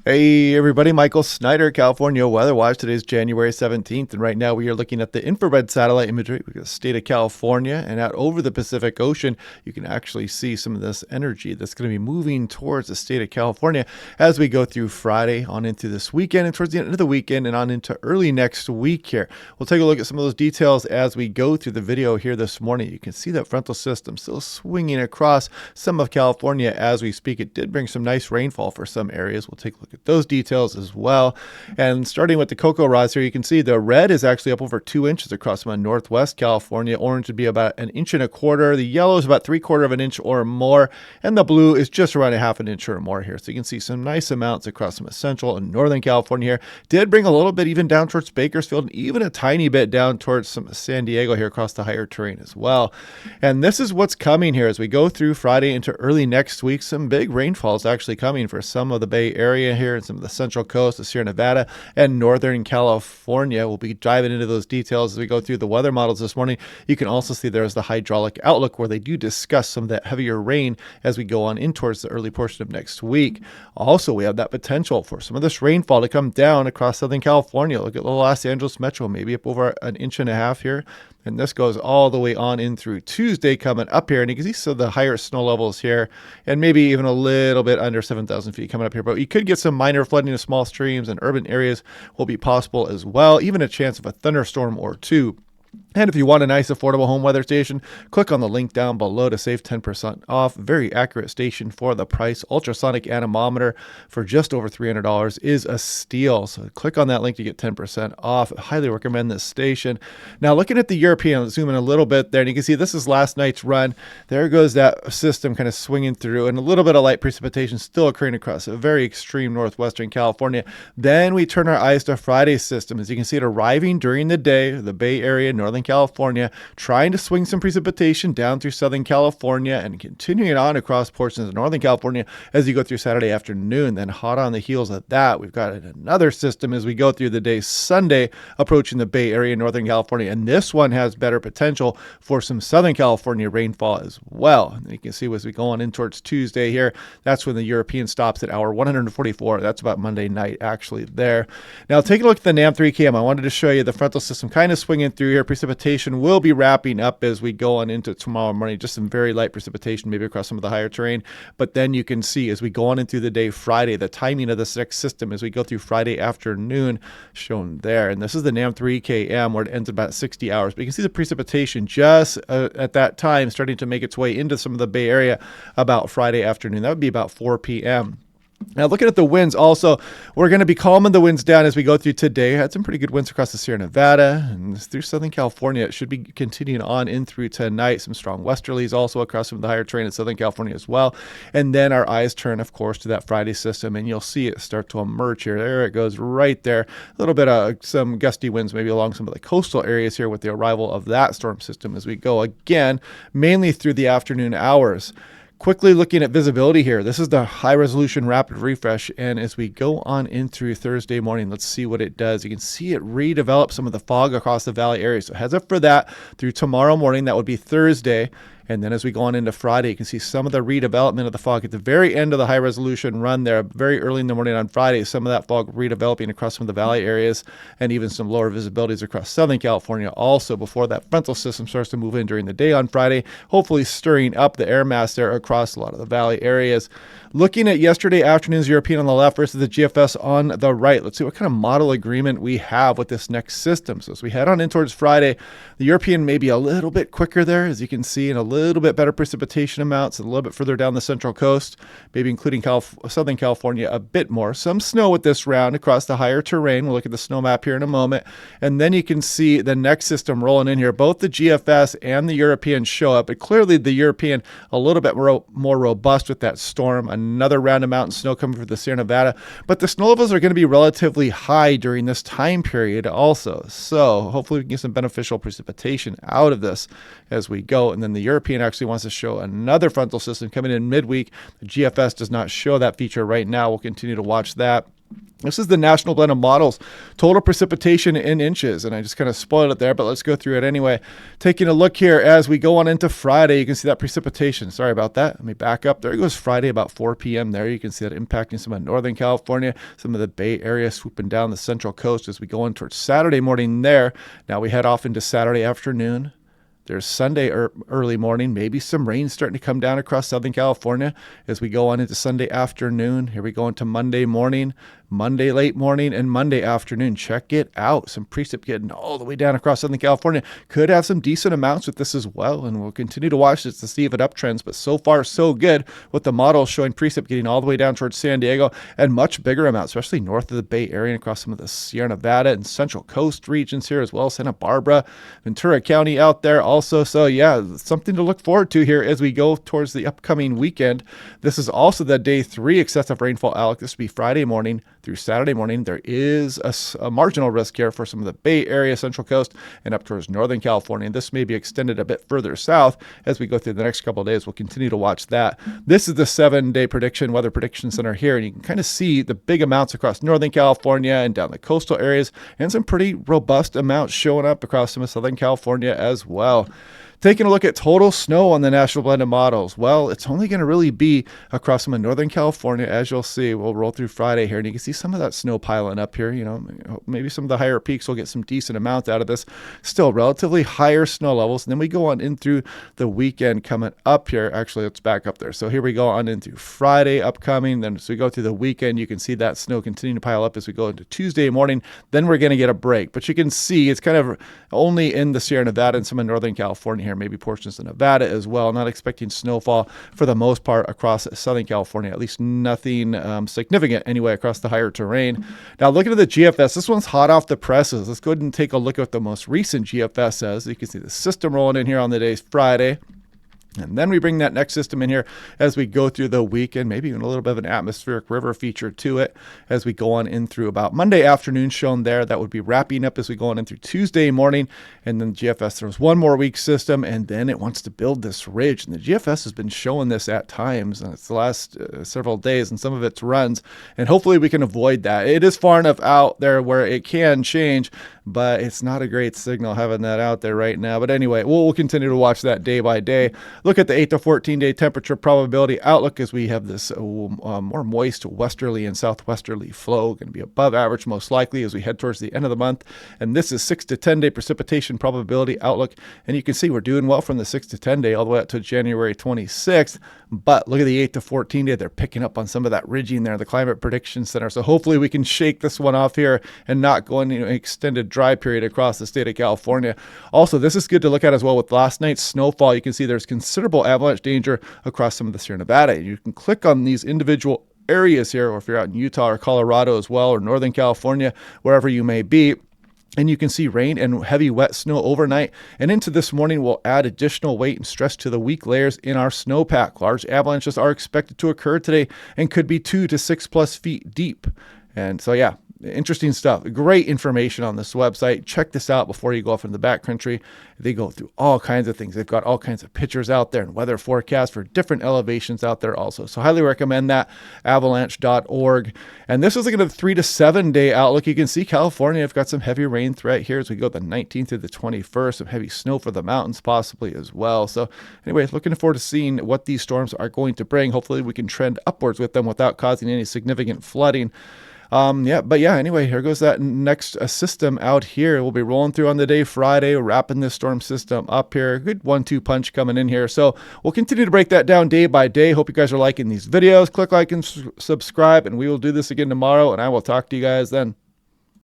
Hey everybody, Michael Snyder, California Weather Watch. Today's January 17th, and right now we are looking at the infrared satellite imagery of the state of California, and out over the Pacific Ocean, you can actually see some of this energy that's going to be moving towards the state of California as we go through Friday on into this weekend and towards the end of the weekend and on into early next week here. We'll take a look at some of those details as we go through the video here this morning. You can see that frontal system still swinging across some of California as we speak. It did bring some nice rainfall for some areas. We'll take a look at those details as well. And starting with the cocoa rods here, you can see the red is actually up over 2 inches across some of northwest California. Orange would be about 1.25 inches. The yellow is about 3/4 of an inch or more. And the blue is just around 1/2 inch or more here. So you can see some nice amounts across some central and northern California here. Did bring a little bit even down towards Bakersfield and even a tiny bit down towards some San Diego here across the higher terrain as well. And this is what's coming here as we go through Friday into early next week. Some big rainfalls actually coming for some of the Bay Area here and some of the central coast of Sierra Nevada and northern California. We'll be diving into those details as we go through the weather models this morning. You can also see there's the hydraulic outlook where they do discuss some of that heavier rain as we go on in towards the early portion of next week. Also, we have that potential for some of this rainfall to come down across Southern California. Look at the Los Angeles metro, maybe up over 1.5 inches here. And this goes all the way on in through Tuesday coming up here. And you can see some of the higher snow levels here and maybe even a little bit under 7,000 feet coming up here. But you could get some minor flooding of small streams and urban areas will be possible as well. Even a chance of a thunderstorm or two. And if you want a nice affordable home weather station, click on the link down below to save 10% off. Very accurate station for the price. Ultrasonic anemometer for just over $300 is a steal. So click on that link to get 10% off. I highly recommend this station. Now looking at the European, let's zoom in a little bit there. And you can see this is last night's run. There goes that system kind of swinging through and a little bit of light precipitation still occurring across a very extreme northwestern California. Then we turn our eyes to Friday's system. As you can see it arriving during the day, the Bay Area, Northern California, trying to swing some precipitation down through Southern California and continuing on across portions of Northern California as you go through Saturday afternoon. Then hot on the heels of that, we've got another system as we go through the day Sunday approaching the Bay Area, Northern California. And this one has better potential for some Southern California rainfall as well. And you can see as we go on in towards Tuesday here, that's when the European stops at hour 144. That's about Monday night actually there. Now taking a look at the NAM3 cam, I wanted to show you the frontal system kind of swinging through here. Precipitation will be wrapping up as we go on into tomorrow morning. Just some very light precipitation, maybe across some of the higher terrain. But then you can see as we go on into the day Friday, the timing of this next system as we go through Friday afternoon shown there. And this is the NAM3 KM where it ends about 60 hours. But you can see the precipitation just at that time starting to make its way into some of the Bay Area about Friday afternoon. That would be about 4 p.m. Now, looking at the winds also, we're going to be calming the winds down as we go through today. Had some pretty good winds across the Sierra Nevada and through Southern California. It should be continuing on in through tonight. Some strong westerlies also across some of the higher terrain in Southern California as well. And then our eyes turn, of course, to that Friday system, and you'll see it start to emerge here. There it goes right there. A little bit of some gusty winds maybe along some of the coastal areas here with the arrival of that storm system as we go again, mainly through the afternoon hours. Quickly looking at visibility here. This is the high resolution rapid refresh. And as we go on in through Thursday morning, let's see what it does. You can see it redevelop some of the fog across the valley area. So heads up for that through tomorrow morning. That would be Thursday. And then as we go on into Friday, you can see some of the redevelopment of the fog at the very end of the high resolution run there, very early in the morning on Friday, some of that fog redeveloping across some of the valley areas and even some lower visibilities across Southern California also before that frontal system starts to move in during the day on Friday, hopefully stirring up the air mass there across a lot of the valley areas. Looking at yesterday afternoon's European on the left versus the GFS on the right, let's see what kind of model agreement we have with this next system. So as we head on in towards Friday, the European may be a little bit quicker there, as you can see, and a little bit better precipitation amounts, a little bit further down the central coast, maybe including Southern California a bit more. Some snow with this round across the higher terrain. We'll look at the snow map here in a moment. And then you can see the next system rolling in here. Both the GFS and the European show up, but clearly the European a little bit more robust with that storm. Another round of mountain snow coming from the Sierra Nevada. But the snow levels are going to be relatively high during this time period also. So hopefully we can get some beneficial precipitation out of this as we go. And then the European actually wants to show another frontal system coming in midweek. The GFS does not show that feature right now. We'll continue to watch that. This is the National Blend of Models total precipitation in inches, and I just kind of spoiled it there, but let's go through it anyway. Taking a look here as we go on into Friday, you can see that precipitation. Sorry about that. Let me back up. There goes Friday about 4 p.m. there. You can see that impacting some of Northern California, some of the Bay Area swooping down the Central Coast as we go in towards Saturday morning there. Now we head off into Saturday afternoon. There's Sunday early morning, maybe some rain starting to come down across Southern California as we go on into Sunday afternoon. Here we go into Monday morning, Monday late morning, and Monday afternoon. Check it out. Some precip getting all the way down across Southern California. Could have some decent amounts with this as well, and we'll continue to watch this to see if it uptrends. But so far, so good with the model showing precip getting all the way down towards San Diego and much bigger amounts, especially north of the Bay Area and across some of the Sierra Nevada and Central Coast regions here as well. Santa Barbara, Ventura County out there also. So yeah, something to look forward to here as we go towards the upcoming weekend. This is also the day 3 excessive rainfall outlook. This will be Friday morning through Saturday morning. There is a marginal risk here for some of the Bay Area, Central Coast, and up towards Northern California. And this may be extended a bit further south as we go through the next couple of days. We'll continue to watch that. This is the 7-day prediction, Weather Prediction Center here, and you can kind of see the big amounts across Northern California and down the coastal areas, and some pretty robust amounts showing up across some of Southern California as well. Taking a look at total snow on the National Blend of Models. Well, it's only going to really be across some of Northern California, as you'll see. We'll roll through Friday here, and you can see some of that snow piling up here. You know, maybe some of the higher peaks will get some decent amounts out of this. Still relatively higher snow levels. And then we go on in through the weekend coming up here. Actually, let's back up there. So here we go on into Friday upcoming. Then as we go through the weekend, you can see that snow continuing to pile up as we go into Tuesday morning. Then we're going to get a break. But you can see it's kind of only in the Sierra Nevada and some of Northern California here, maybe portions of Nevada as well. Not expecting snowfall for the most part across Southern California, at least nothing significant anyway across the higher terrain. Now looking at the GFS, this one's hot off the presses. Let's go ahead and take a look at what the most recent GFS says. You can see the system rolling in here on the day's Friday. And then we bring that next system in here as we go through the weekend, maybe even a little bit of an atmospheric river feature to it as we go on in through about Monday afternoon shown there. That would be wrapping up as we go on in through Tuesday morning. And then GFS, there's one more week system, and then it wants to build this ridge. And the GFS has been showing this at times. And it's the last several days and some of its runs. And hopefully we can avoid that. It is far enough out there where it can change, but it's not a great signal having that out there right now. But anyway, we'll continue to watch that day by day. Look at the 8 to 14-day temperature probability outlook as we have this more moist westerly and southwesterly flow, going to be above average most likely as we head towards the end of the month. And this is 6 to 10-day precipitation probability outlook. And you can see we're doing well from the 6 to 10-day all the way up to January 26th. But look at the 8 to 14-day. They're picking up on some of that ridging there, the Climate Prediction Center. So hopefully we can shake this one off here and not go into an extended dry period across the state of California. Also, this is good to look at as well with last night's snowfall. You can see there's considerable avalanche danger across some of the Sierra Nevada. You can click on these individual areas here, or if you're out in Utah or Colorado as well, or Northern California, wherever you may be. And you can see rain and heavy wet snow overnight. And into this morning, we'll add additional weight and stress to the weak layers in our snowpack. Large avalanches are expected to occur today and could be 2 to 6 plus feet deep. And so, yeah, interesting stuff. Great information on this website. Check this out before you go off into the backcountry. They go through all kinds of things. They've got all kinds of pictures out there and weather forecasts for different elevations out there also. So highly recommend that, avalanche.org. And this is looking at the 3 to 7 day outlook. You can see California have got some heavy rain threat here as we go the 19th through the 21st. Some heavy snow for the mountains possibly as well. So anyway, looking forward to seeing what these storms are going to bring. Hopefully we can trend upwards with them without causing any significant flooding. Anyway, here goes that next system out here. We'll be rolling through on the day Friday, wrapping this storm system up here. Good 1-2 punch coming in here. So we'll continue to break that down day by day. Hope you guys are liking these videos. Click like and subscribe, and we will do this again tomorrow, and I will talk to you guys then.